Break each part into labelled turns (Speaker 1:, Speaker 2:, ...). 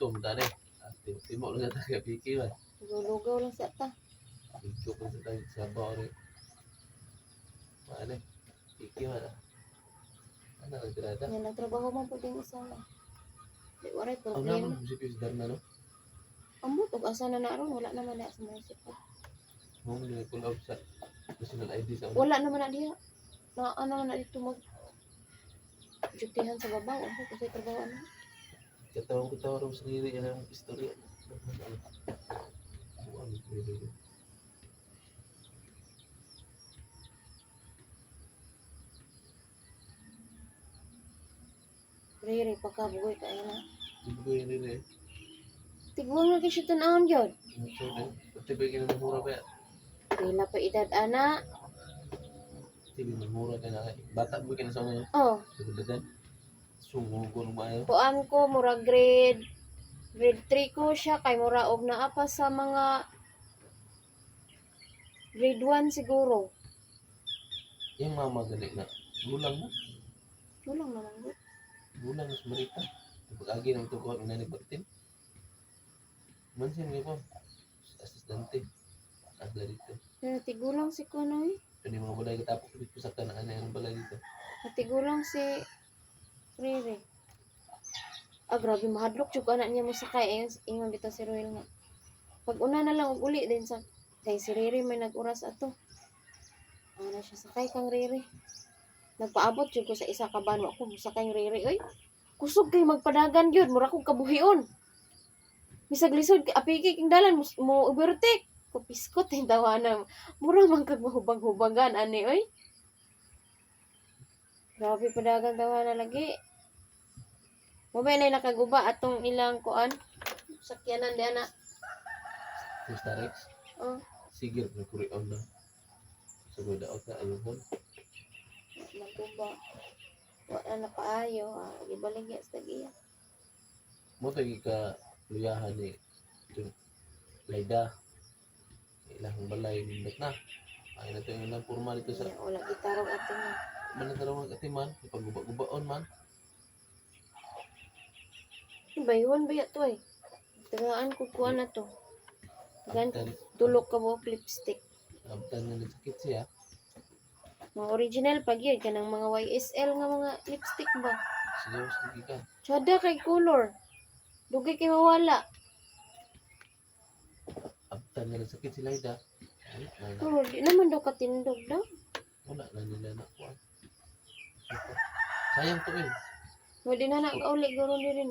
Speaker 1: gutom tadi. Timo lang ta kay piki man.
Speaker 2: Lugaw lang sa ta.
Speaker 1: Iko pa sa tayo sabaw rin. Ano? Piki man. Ano ang tirada?
Speaker 2: Yan nagtrabaho man po din isa na. Di waray
Speaker 1: Ang
Speaker 2: problema.
Speaker 1: naman, musipis darna no?
Speaker 2: Ambot og asa na naron wala naman na sa mga sipot.
Speaker 1: Mo mo ni pull up sa national ID sa
Speaker 2: Wala naman na diha. Na ano na dito mag jutihan sa babaw ano kasi trabaho ano.
Speaker 1: katawang ko tawag sa diri yan ang istorya.
Speaker 2: Riri pagkabugoy ka na.
Speaker 1: Ibu yan rin eh.
Speaker 2: Tigwang na kasi tanawon yun.
Speaker 1: So, pati ba yung mura ba?
Speaker 2: Pila pa edad ana.
Speaker 1: Sige, mura ka na. Bata mo ka na sa mga
Speaker 2: Oh,
Speaker 1: dagan. Sumugol mo ayaw.
Speaker 2: kuan ko mura grade 3 ko siya kay mura og naa pa sa mga grade 1 siguro.
Speaker 1: Yung mama gali na. Gulang mo.
Speaker 2: Tulang naman ko.
Speaker 1: Gulang mas marita. Pag-agi ng tukuhan ng nanay Martin. Mansin nga po. Asistente. Asla dito.
Speaker 2: Pero tigulang si kuno eh.
Speaker 1: Ano yung mga balay katapok dito sa kanaan na yung balay dito.
Speaker 2: Tigulang si Riri. Ah, grabe mahadlok jud anak niya mo sakay ingon bitaw si Royal nga. Pag una na lang og uli din sa kay si Riri may nag-uras ato. Ana siya sakay kang Riri. Nagpaabot jud ko sa isa ka ban wa ko sakay ang Riri oy. Kusog kay magpadagan gyud mura ko kabuhion. Bisag lisod apiki king dalan mo overtake. Kupiskot yung tawanan. Mura man kag mahubang-hubangan ani oy. Grabe padagan tawanan lagi. Mabay na nakaguba atong ilang kuan. Sakyanan di ana.
Speaker 1: Yung Starex.
Speaker 2: Oh,
Speaker 1: Sige, nagkurion na. Sa mga daot na ayun.
Speaker 2: naguba. Wala na paayo. Gibaligya sa tagiya.
Speaker 1: Mo tayo ka luyahan ni yung Laida. Ilang balay nindot na. Ay na ito yung ilang forma dito sa
Speaker 2: Wala gitarong ato na.
Speaker 1: manatarawang katiman. Ipag-guba-gubaon man.
Speaker 2: Bayuan ba yato eh. Tagaan ko kuan na to. Tagaan ko
Speaker 1: Abtan,
Speaker 2: tulok ka buhok lipstick.
Speaker 1: abtan na nagsakit siya.
Speaker 2: Mga original pag yun. Kanang mga YSL nga mga lipstick ba.
Speaker 1: Sigaw sige ka.
Speaker 2: Tsada kay color. Dugay kay mawala.
Speaker 1: Abtan na nagsakit si Laida. Ay, wala.
Speaker 2: Pero di naman daw katindog daw.
Speaker 1: Wala na nila na kuhan. Sayang to eh.
Speaker 2: Pwede na nakauli garo ni rin.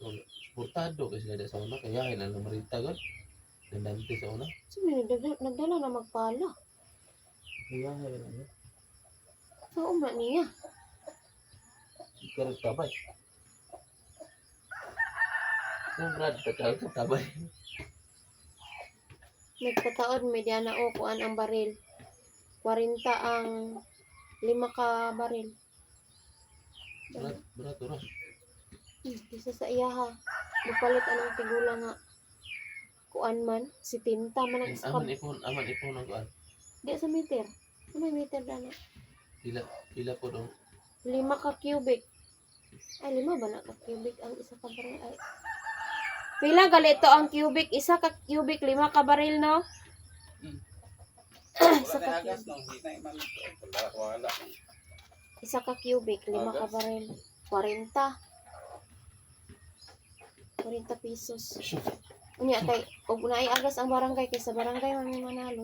Speaker 2: Oh.
Speaker 1: Portado kasi Laida sa una. Kaya kailan na marita gan. Nandante sa una.
Speaker 2: Sino nagdala na magpala?
Speaker 1: Kaya kailan na.
Speaker 2: Sa uma niya.
Speaker 1: Karang tabay. Yung Brad, karang tabay.
Speaker 2: Nagpataod mediana o kuan ang baril. 40 ang 5 ka baril.
Speaker 1: Brad, oras.
Speaker 2: Isa sa iya ha. Mupalit anong tigula nga. Kuan man. Si tinta man ang isa ka.
Speaker 1: Aman ipon ang kuan.
Speaker 2: Di sa meter. Ano meter dana?
Speaker 1: Pila po dong.
Speaker 2: 5 ka cubic. Ay, 5 ba na ka cubic ang isa ka baril? Ay. Pila galito ang cubic? Isa ka cubic, 5 ka baril, no? Isa ka cubic. Isa ka cubic, 5 ka baril. 40. 40 pesos. Unya kay og naay agas ang barangay kay sa barangay man may manalo.